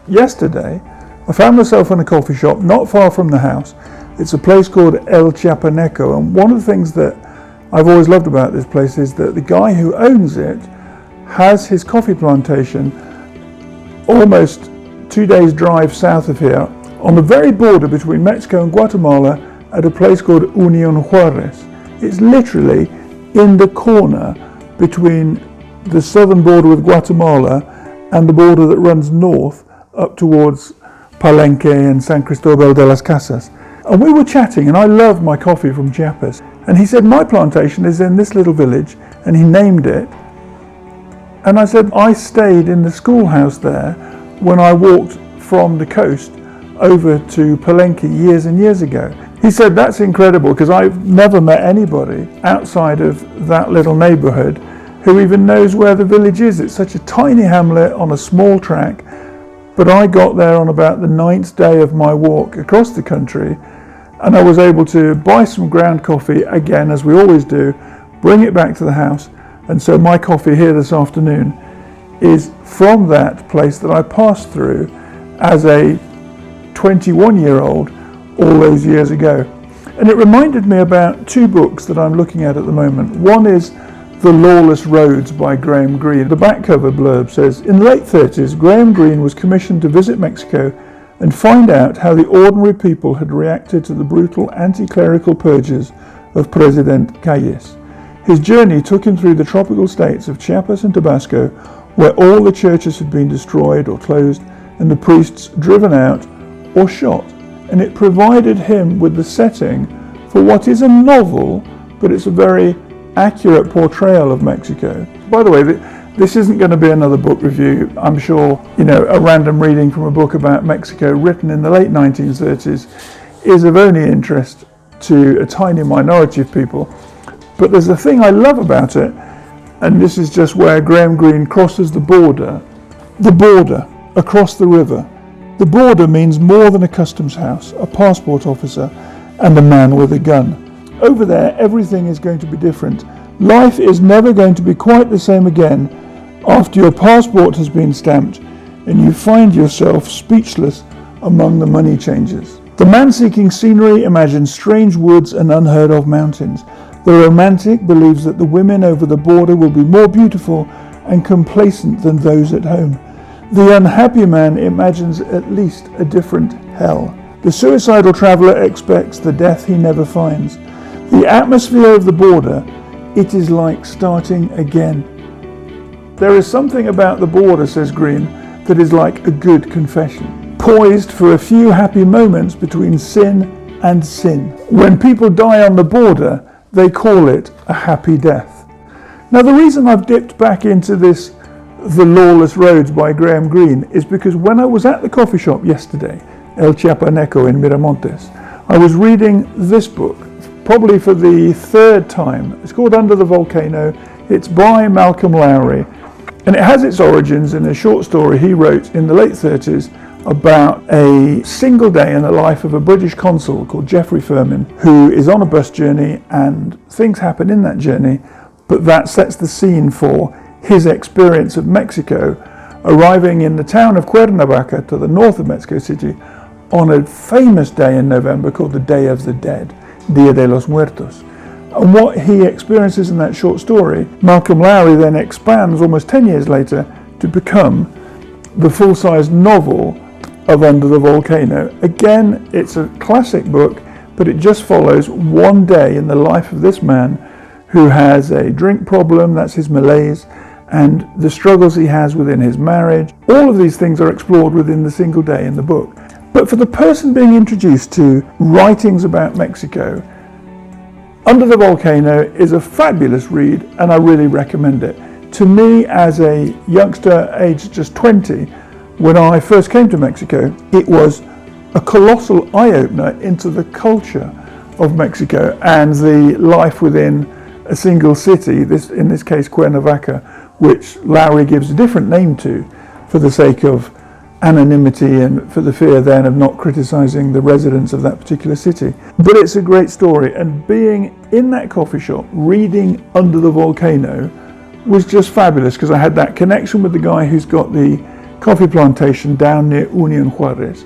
yesterday I found myself in a coffee shop not far from the house. It's a place called El Chiapaneco, and one of the things that I've always loved about this place is that the guy who owns it has his coffee plantation almost 2 days drive south of here, on the very border between Mexico and Guatemala, at a place called Unión Juárez. It's literally in the corner between the southern border with Guatemala and the border that runs north up towards Palenque and San Cristobal de las Casas. And we were chatting, and I love my coffee from Chiapas. And he said, my plantation is in this little village, and he named it. And I said, I stayed in the schoolhouse there when I walked from the coast over to Palenque years and years ago. He said, that's incredible, because I've never met anybody outside of that little neighborhood who even knows where the village is. It's such a tiny hamlet on a small track. But I got there on about the 9th day of my walk across the country, and I was able to buy some ground coffee, again, as we always do, bring it back to the house. And so my coffee here this afternoon is from that place that I passed through as a 21-year-old all those years ago. And it reminded me about two books that I'm looking at the moment. One is The Lawless Roads by Graham Greene. The back cover blurb says, in the late 30s, Graham Greene was commissioned to visit Mexico and find out how the ordinary people had reacted to the brutal anti-clerical purges of President Calles. His journey took him through the tropical states of Chiapas and Tabasco, where all the churches had been destroyed or closed and the priests driven out or shot. And it provided him with the setting for what is a novel, but it's a very accurate portrayal of Mexico. By the way, this isn't going to be another book review. I'm sure, a random reading from a book about Mexico written in the late 1930s is of only interest to a tiny minority of people. But there's a thing I love about it, and this is just where Graham Greene crosses the border across the river. The border means more than a customs house, a passport officer, and a man with a gun. Over there, everything is going to be different. Life is never going to be quite the same again after your passport has been stamped and you find yourself speechless among the money changers. The man seeking scenery imagines strange woods and unheard of mountains. The romantic believes that the women over the border will be more beautiful and complacent than those at home. The unhappy man imagines at least a different hell. The suicidal traveller expects the death he never finds. The atmosphere of the border, it is like starting again. There is something about the border, says Greene, that is like a good confession, poised for a few happy moments between sin and sin. When people die on the border, they call it a happy death. Now, the reason I've dipped back into this The Lawless Roads by Graham Greene is because when I was at the coffee shop yesterday, El Chiapaneco in Miramontes, I was reading this book, probably for the third time. It's called Under the Volcano. It's by Malcolm Lowry, and it has its origins in a short story he wrote in the late 30s about a single day in the life of a British consul called Geoffrey Firmin, who is on a bus journey, and things happen in that journey, but that sets the scene for his experience of Mexico, arriving in the town of Cuernavaca to the north of Mexico City on a famous day in November called the Day of the Dead, Dia de los Muertos. And what he experiences in that short story, Malcolm Lowry then expands almost 10 years later to become the full-size novel of Under the Volcano. Again, it's a classic book, but it just follows one day in the life of this man who has a drink problem, that's his malaise, and the struggles he has within his marriage. All of these things are explored within the single day in the book. But for the person being introduced to writings about Mexico, Under the Volcano is a fabulous read, and I really recommend it. To me, as a youngster aged just 20, when I first came to Mexico, it was a colossal eye-opener into the culture of Mexico and the life within a single city, in this case Cuernavaca, which Lowry gives a different name to for the sake of anonymity and for the fear then of not criticizing the residents of that particular city. But it's a great story, and being in that coffee shop reading Under the Volcano was just fabulous, because I had that connection with the guy who's got the coffee plantation down near Union Juarez,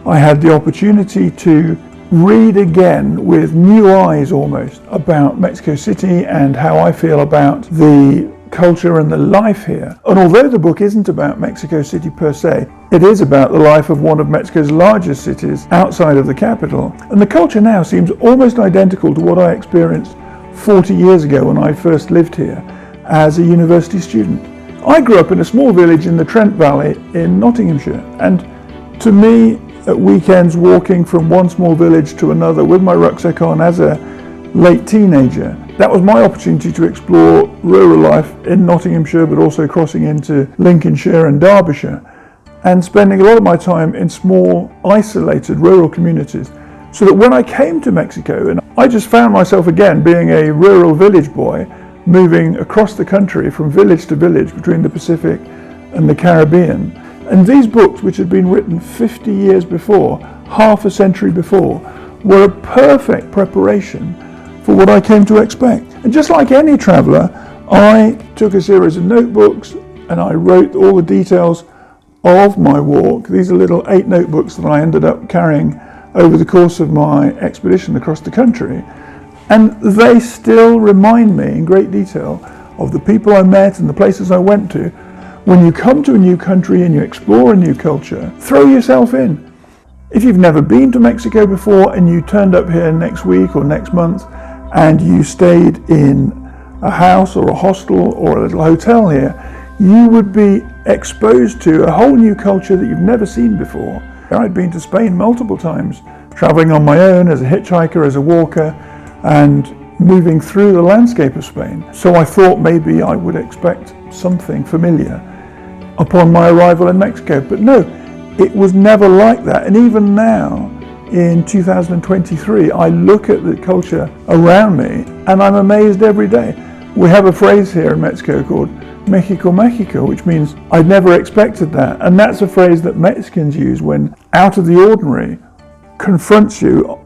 I had the opportunity to read again with new eyes almost about Mexico City and how I feel about the culture and the life here. And although the book isn't about Mexico City per se, it is about the life of one of Mexico's largest cities outside of the capital. And the culture now seems almost identical to what I experienced 40 years ago when I first lived here as a university student. I grew up in a small village in the Trent Valley in Nottinghamshire, and to me, at weekends walking from one small village to another with my rucksack on as a late teenager, that was my opportunity to explore rural life in Nottinghamshire, but also crossing into Lincolnshire and Derbyshire, and spending a lot of my time in small, isolated rural communities, so that when I came to Mexico, and I just found myself again being a rural village boy, moving across the country from village to village between the Pacific and the Caribbean. And these books, which had been written 50 years before, half a century before, were a perfect preparation for what I came to expect. And just like any traveller, I took a series of notebooks and I wrote all the details of my walk. These are little 8 notebooks that I ended up carrying over the course of my expedition across the country. And they still remind me in great detail of the people I met and the places I went to. When you come to a new country and you explore a new culture, throw yourself in. If you've never been to Mexico before and you turned up here next week or next month and you stayed in a house or a hostel or a little hotel here, you would be exposed to a whole new culture that you've never seen before. I'd been to Spain multiple times, traveling on my own as a hitchhiker, as a walker, and moving through the landscape of Spain. So I thought maybe I would expect something familiar upon my arrival in Mexico, but no, it was never like that. And even now, in 2023, I look at the culture around me and I'm amazed every day. We have a phrase here in Mexico called Mexico, Mexico, which means I'd never expected that. And that's a phrase that Mexicans use when out of the ordinary confronts you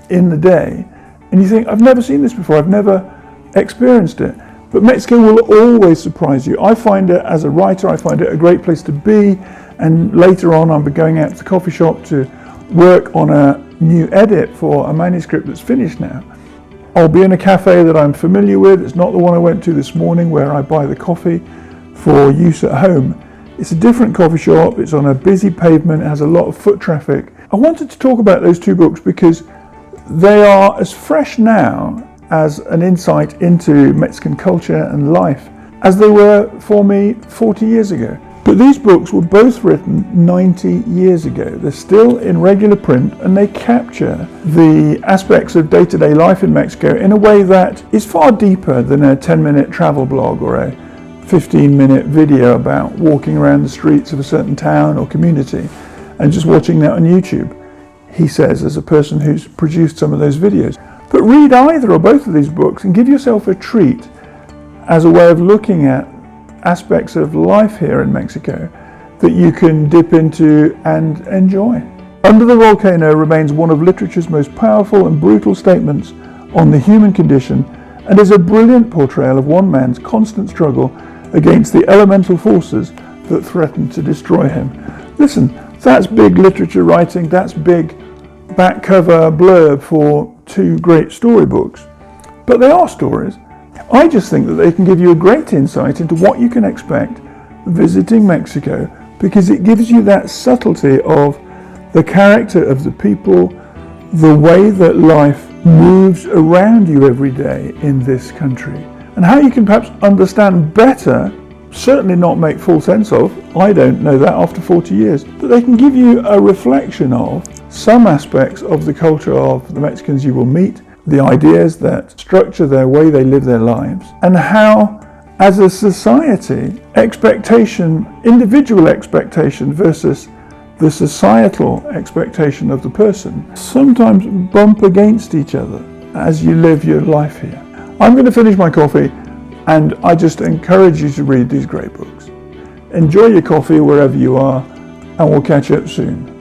in the day. And you think, I've never seen this before, I've never experienced it. But Mexico will always surprise you. I find it, as a writer, I find it a great place to be. And later on, I'll be going out to the coffee shop to work on a new edit for a manuscript that's finished now. I'll be in a cafe that I'm familiar with. It's not the one I went to this morning where I buy the coffee for use at home. It's a different coffee shop. It's on a busy pavement. It has a lot of foot traffic. I wanted to talk about those 2 books because they are as fresh now as an insight into Mexican culture and life as they were for me 40 years ago. But these books were both written 90 years ago. They're still in regular print and they capture the aspects of day-to-day life in Mexico in a way that is far deeper than a 10-minute travel blog or a 15-minute video about walking around the streets of a certain town or community and just watching that on YouTube, he says, as a person who's produced some of those videos. But read either or both of these books and give yourself a treat as a way of looking at aspects of life here in Mexico that you can dip into and enjoy. Under the Volcano remains one of literature's most powerful and brutal statements on the human condition and is a brilliant portrayal of one man's constant struggle against the elemental forces that threaten to destroy him. Listen, that's big literature writing, that's big back cover blurb for 2 great storybooks. But they are stories. I just think that they can give you a great insight into what you can expect visiting Mexico, because it gives you that subtlety of the character of the people, the way that life moves around you every day in this country, and how you can perhaps understand better, certainly not make full sense of, I don't know that after 40 years, but they can give you a reflection of some aspects of the culture of the Mexicans you will meet, the ideas that structure their way they live their lives, and how, as a society, expectation, individual expectation versus the societal expectation of the person, sometimes bump against each other as you live your life here. I'm going to finish my coffee, and I just encourage you to read these great books. Enjoy your coffee wherever you are, and we'll catch up soon.